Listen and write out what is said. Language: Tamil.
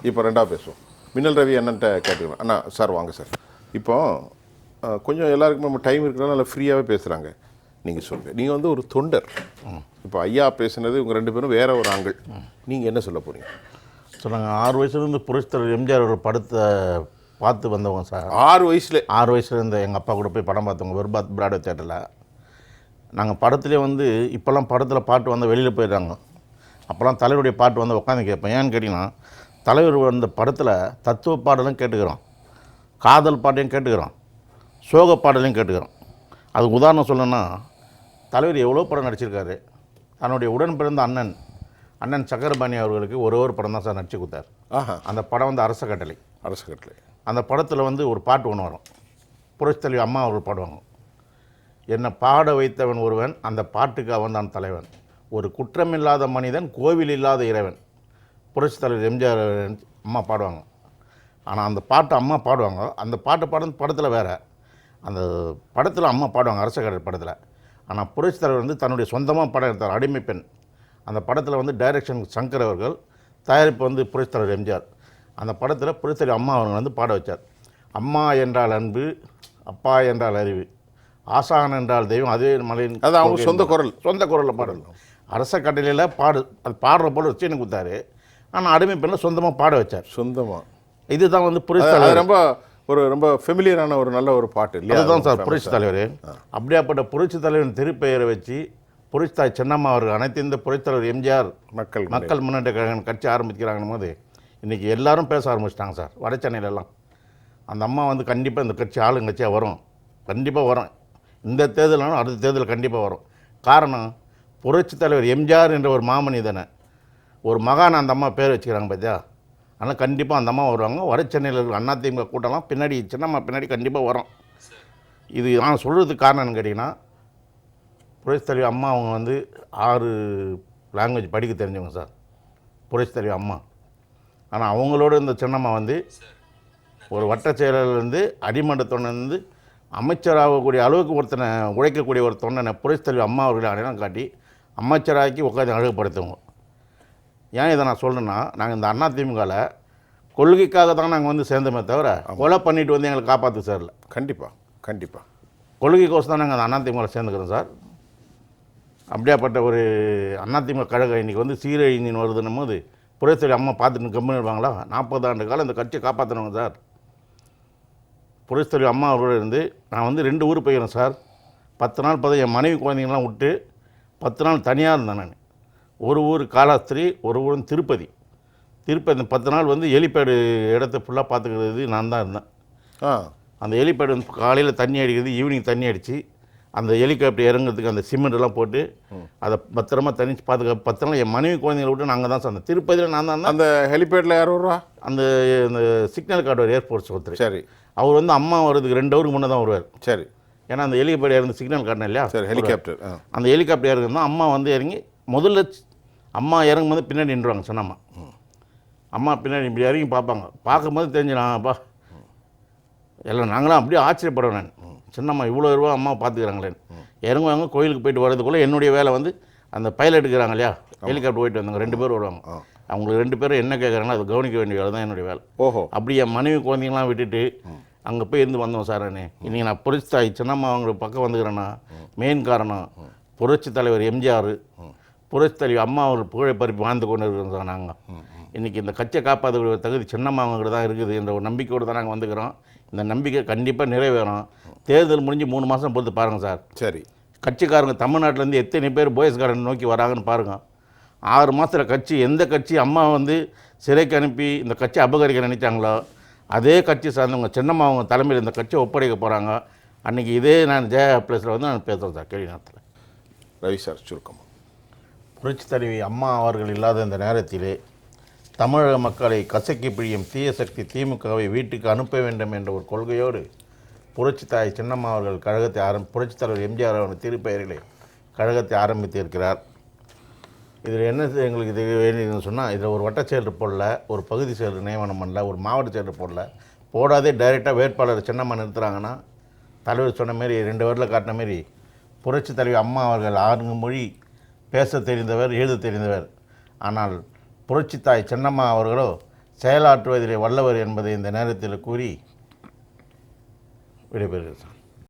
இப்போ ரெண்டாவது பேசுவோம். மின்னல் ரவி அண்ணன்ட்ட கேட்டுக்கலாம். அண்ணா சார் வாங்க சார். இப்போ கொஞ்சம் எல்லாருக்கும் நம்ம டைம் இருக்கிறனால நல்லா ஃப்ரீயாகவே பேசுகிறாங்க. நீங்கள் சொல்லுங்கள், நீங்கள் வந்து ஒரு தொண்டர். இப்போ ஐயா பேசுனது உங்கள் 2 பேரும் வேற ஒரு ஆங்கிள். நீங்கள் என்ன சொல்ல போகிறீங்க? ஸோ நாங்கள் 6 வயசுலேருந்து புரட்சித்தலைவர் எம்ஜிஆர் ஒரு படத்தை பார்த்து வந்தவங்க சார். 6 வயசுல 6 வயசுலேருந்து எங்கள் அப்பா கூட போய் படம் பார்த்தவங்க வெறுபாத் பிராட்வே தேட்டரில். நாங்கள் படத்துலேயே வந்து இப்போல்லாம் படத்தில் பாட்டு வந்தால் வெளியில் போயிடுறாங்க. அப்போல்லாம் தலைவருடைய பாட்டு வந்து உட்காந்து கேட்பேன். ஏன்னு கேட்டிங்கன்னா, தலைவர் வந்த படத்தில் தத்துவ பாடலும் கேட்டுக்கிறோம், காதல் பாட்டையும் கேட்டுக்கிறோம், சோக பாடலையும் கேட்டுக்கிறோம். அதுக்கு உதாரணம் சொல்லணும்னா, தலைவர் எவ்வளோ படம் நடிச்சிருக்காரு. தன்னுடைய உடன் பிறந்த அண்ணன் சக்கரபாணி அவர்களுக்கு ஒரு படம் தான் சார் நடிச்சு கொடுத்தார். அந்த படம் வந்து அரச கட்டளை. அந்த படத்தில் வந்து ஒரு பாட்டு ஒன்று வரும். புரட்சித்தலைவி அம்மா அவர்கள் பாடுவாங்க, என்னை பாட வைத்தவன் ஒருவன், அந்த பாட்டுக்கு அவன் தான் தலைவன், ஒரு குற்றமில்லாத மனிதன், கோவில் இல்லாத இறைவன். புரட்சித்தலைவர் எம்ஜிஆர் அம்மா பாடுவாங்க. ஆனால் அந்த பாட்டு அம்மா பாடுவாங்க, அந்த பாட்டு படத்தில் வேறு. அந்த படத்தில் அம்மா பாடுவாங்க அரச கட்டளை படத்தில். ஆனால் புரட்சித்தலைவர் வந்து தன்னுடைய சொந்தமாக படம் எடுத்தார், அடிமை பெண். அந்த படத்தில் வந்து டைரக்ஷன் சங்கர் அவர்கள், தயாரிப்பு வந்து புரட்சித்தலைவர் எம்ஜிஆர். அந்த படத்தில் புரட்சித்தலைவர் அம்மா அவர்கள் வந்து பாட வச்சார். அம்மா என்றால் அன்பு, அப்பா என்றால் அறிவு, ஆசான் என்றால் தெய்வம், அதுவே மலையின். அது அவங்க சொந்த குரலில் பாடணும். அரச கட்டளையில் அது பாடுற போல வச்சு எனக்கு கொடுத்தாரு. ஆனால் அடிமை பெண்ணில் சொந்தமாக பாட வச்சார். சொந்தமாக. இதுதான் வந்து புரட்சித்தலைவர் ரொம்ப ஃபெமிலியரான ஒரு நல்ல ஒரு பாட்டு இல்லையா? அதுதான் சார் புரட்சி தலைவர். அப்படியாப்பட்ட புரட்சி தலைவரின் திருப்பெயரை வச்சு புரட்சித்தாய் சின்னம்மா அவர்கள் அனைத்து இந்த புரட்சி தலைவர் எம்ஜிஆர் மக்கள் முன்னேற்ற கழகம் கட்சி ஆரம்பிக்கிறாங்கன்னு போது இன்றைக்கி எல்லாரும் பேச ஆரம்பிச்சிட்டாங்க சார். வட சென்னையிலலாம் அந்த அம்மா வந்து கண்டிப்பாக இந்த கட்சி ஆளுங்கட்சியாக வரும், கண்டிப்பாக வரும். இந்த தேர்தலாலும் அடுத்த தேர்தல் கண்டிப்பாக வரும். காரணம், புரட்சி தலைவர் எம்ஜிஆர் என்ற ஒரு மாமனிதனை, ஒரு மகான் அந்த அம்மா பேர் வச்சுக்கிறாங்க பார்த்தியா. ஆனால் கண்டிப்பாக அந்த அம்மா வருவாங்க. வட சென்னையில் இருக்கிற அதிமுக கூட்டம்லாம் பின்னாடி சின்னம்மா பின்னாடி கண்டிப்பாக வரும். இது நான் சொல்கிறதுக்கு காரணம்னு கேட்டிங்கன்னா, புரட்சி தலைவி அம்மா அவங்க வந்து 6 லாங்குவேஜ் படிக்க தெரிஞ்சவங்க சார், புரட்சி தலைவி அம்மா. ஆனால் அவங்களோட இந்த சின்னம்மா வந்து ஒரு வட்ட செயலர்லேருந்து அடிமட்ட தொண்டர்லேருந்து அமைச்சராகக்கூடிய அளவுக்கு ஒருத்தனை உழைக்கக்கூடிய ஒரு தொண்டனை புரட்சி தலைவி அம்மா அவர்களை அடையாளம் காட்டி அமைச்சராக்கி உட்காந்து அழகுப்படுத்துவங்க. ஏன் இதை நான் சொல்கிறேன்னா, நாங்கள் இந்த அதிமுகவில் கொள்கைக்காக தான் நாங்கள் வந்து சேர்ந்தோமே தவிர கொலை பண்ணிட்டு வந்து எங்களை காப்பாற்று சார்ல. கண்டிப்பாக கொள்கைக்கோசம் தான் நாங்கள் அந்த அதிமுகவில் சேர்ந்துக்கிறோம் சார். அப்படியாப்பட்ட ஒரு அதிமுக கழகம் இன்றைக்கி வந்து சீரழிஞ்சின்னு வருதுன்னும் போது புரட்சி அம்மா பார்த்துட்டு கம்பெனி இருப்பாங்களா? 40 ஆண்டு காலம் இந்த கட்சியை காப்பாற்றினவங்க சார். புரட்சி அம்மா அவரோடு இருந்து நான் வந்து 2 ஊர் போய்க்கிறேன் சார். 10 நாள் என் மனைவி குழந்தைங்களாம் விட்டு 10 நாள் தனியாக இருந்தேன் நான். ஒரு ஊர் காலாஸ்திரி, ஒரு ஊர் திருப்பதி. இந்த 10 நாள் வந்து ஹெலிபேடு இடத்த ஃபுல்லாக பார்த்துக்கிறது நான் தான் இருந்தேன். அந்த ஹெலிபேடு வந்து காலையில் தண்ணி அடிக்கிறது, ஈவினிங் தண்ணி அடித்து அந்த ஹெலிகாப்டர் இறங்குறதுக்கு அந்த சிமெண்ட்லாம் போட்டு அதை பத்திரமா தனிச்சு பார்த்துக்க 10 நாள் என் மனைவி குழந்தைங்களை விட்டு நாங்கள் தான் சார். திருப்பதியில் நான் தான். அந்த ஹெலிபேடில் யார் வருவா? அந்த சிக்னல் கார்டு ஏர்ஃபோர்ஸ் ஒருத்தர். சரி. அவர் வந்து அம்மா வர்றதுக்கு 2 ஹவருக்கு முன்னே தான் வருவார். சரி. ஏன்னா அந்த ஹெலிபேடு இறந்து சிக்னல் காட்டணும் இல்லையா? சரி. ஹெலிகாப்டர். அந்த ஹெலிகாப்டர் இறங்குனா அம்மா வந்து இறங்கி முதல்ல அம்மா இறங்கும்போது பின்னாடி நின்றுவாங்க சொன்னம்மா. அம்மா பின்னாடி இப்படி இறங்கி பார்ப்பாங்க. பார்க்கும்போது தெரிஞ்சிடாப்பா எல்லாம் நாங்களாம் அப்படியே ஆச்சரியப்படுவேன் நான். சின்னம்மா இவ்வளோ ரூபா அம்மா பார்த்துக்கிறாங்களேன்னு. இறங்குவாங்க. கோயிலுக்கு போயிட்டு வரதுக்குள்ளே என்னுடைய வேலை வந்து அந்த பைலட் இருக்கிறாங்க இல்லையா, ஹெலிகாப்டர் போயிட்டு வந்தாங்க 2 பேர் வருவாங்க. அவங்களுக்கு 2 பேரும் என்ன கேட்குறாங்களோ அதை கவனிக்க வேண்டிய வேலை தான் என்னுடைய வேலை. அப்படி என் மனைவி குழந்தைங்களாம் விட்டுட்டு அங்கே போய் இருந்து வந்தோம் சார். இன்றைக்கி நான் புரட்சி தாய் சின்னம்மா அவங்க பக்கம் வந்துக்கிறேன்னா மெயின் காரணம் புரட்சி தலைவர் எம்ஜிஆர், புரட்சி தலைவர் அம்மா அவர்கள் புகழை பரப்பி வாழ்ந்து கொண்டு இருக்கிறோம் சார். நாங்கள் இன்றைக்கி இந்த கட்சியை காப்பாற்றக்கூடிய தகுதி சின்னம்மா அவங்ககிட்ட தான் இருக்குது என்ற ஒரு நம்பிக்கையோடு தான் நாங்கள் வந்துக்கிறோம். இந்த நம்பிக்கை கண்டிப்பாக நிறைவேறும். தேர்தல் முடிஞ்சு 3 மாதம் பொறுத்து பாருங்கள் சார். சரி. கட்சிக்காரங்க தமிழ்நாட்டிலேருந்து எத்தனை பேர் போயஸ் கார்டன் நோக்கி வராங்கன்னு பாருங்கள். 6 மாதத்தில் கட்சி எந்த கட்சி அம்மா வந்து சிறைக்கு அனுப்பி இந்த கட்சி அபகரிக்க நினைச்சாங்களோ அதே கட்சி சார்ந்தவங்க சின்னம்மா அவங்க தலைமையில் இந்த கட்சியை ஒப்படைக்க போகிறாங்க. அன்றைக்கி இதே நான் ஜெயா ப்ளஸில் வந்து நான் பேசுகிறேன் சார் கேள்வி நேரத்தில். ரவி சார் சுருக்கம். புரட்சி தலைவி அம்மா அவர்கள் இல்லாத இந்த நேரத்திலே தமிழக மக்களை கசக்கி பிழியும் தீய சக்தி திமுகவை வீட்டுக்கு அனுப்ப வேண்டும் என்ற ஒரு கொள்கையோடு புரட்சி தாய் சின்னம்மா அவர்கள் கழகத்தை புரட்சித் தலைவர் எம்ஜிஆர் அவர்கள் திருப்பெயரிலே கழகத்தை ஆரம்பித்திருக்கிறார். இதில் என்ன எங்களுக்கு இது வேண்டியதுன்னு சொன்னால், இதில் ஒரு வட்ட செயலர் போடல, ஒரு பகுதி செயலர் நியமனம் பண்ணல, ஒரு மாவட்ட செயலர் போடாதே டைரெக்டாக வேட்பாளர் சின்னம்மா நிறுத்துகிறாங்கன்னா தலைவர் சொன்ன மாரி 2 வருடம் காட்டின மாரி புரட்சி தலைவி அம்மா அவர்கள் 4 மொழி பேச தெரிந்தவர், எழுத தெரிந்தவர். ஆனால் புரட்சி தாய் சின்னம்மா அவர்களோ செயலாற்றுவதிலே வல்லவர் என்பதை இந்த நேரத்தில் கூறி விடைபெறுகிறேன்.